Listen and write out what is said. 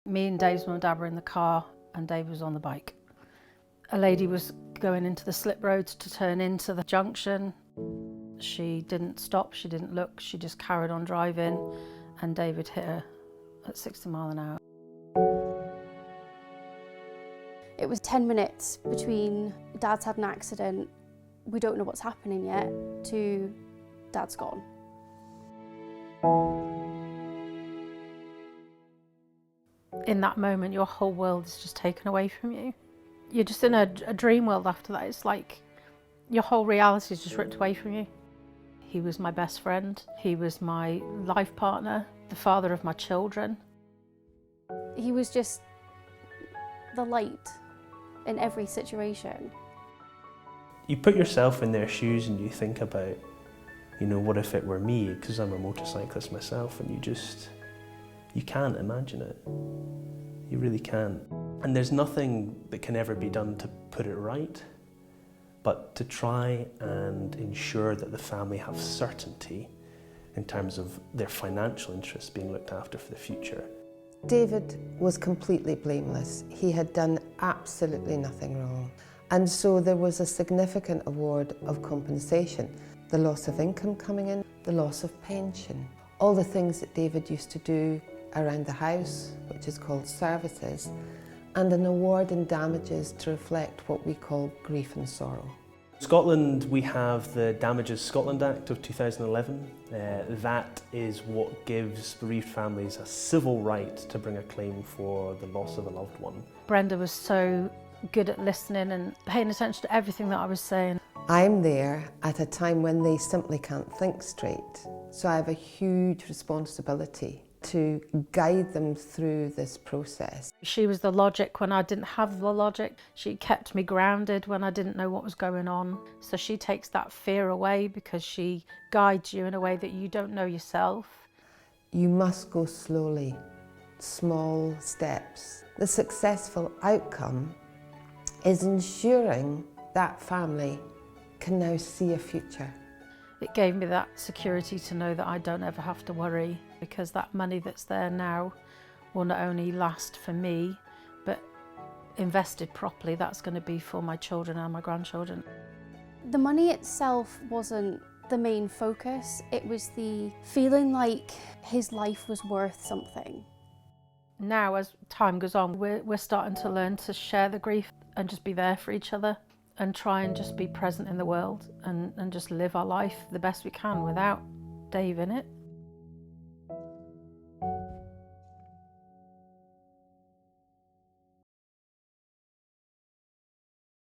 Me and Dave's mum and dad were in the car and Dave was on the bike. A lady was going into the slip roads to turn into the junction. She didn't stop, she didn't look, she just carried on driving and David hit her at 60 miles an hour. It was 10 minutes between Dad's had an accident, we don't know what's happening yet, to Dad's gone. In that moment, your whole world is just taken away from you. You're just in a dream world after that. It's like your whole reality is just ripped away from you. He was my best friend. He was my life partner, the father of my children. He was just the light in every situation. You put yourself in their shoes and you think about, what if it were me? Because I'm a motorcyclist myself, and you can't imagine it. You really can't. And there's nothing that can ever be done to put it right, but to try and ensure that the family have certainty in terms of their financial interests being looked after for the future. David was completely blameless. He had done absolutely nothing wrong. And so there was a significant award of compensation. The loss of income coming in, the loss of pension, all the things that David used to do around the house, which is called services, and an award in damages to reflect what we call grief and sorrow. Scotland, we have the Damages Scotland Act of 2011. That is what gives bereaved families a civil right to bring a claim for the loss of a loved one. Brenda was so good at listening and paying attention to everything that I was saying. I'm there at a time when they simply can't think straight, so I have a huge responsibility to guide them through this process. She was the logic when I didn't have the logic. She kept me grounded when I didn't know what was going on. So she takes that fear away because she guides you in a way that you don't know yourself. You must go slowly, small steps. The successful outcome is ensuring that family can now see a future. It gave me that security to know that I don't ever have to worry, because that money that's there now will not only last for me, but invested properly, that's going to be for my children and my grandchildren. The money itself wasn't the main focus, it was the feeling like his life was worth something. Now, as time goes on, we're starting to learn to share the grief and just be there for each other and try and just be present in the world and just live our life the best we can without Dave in it.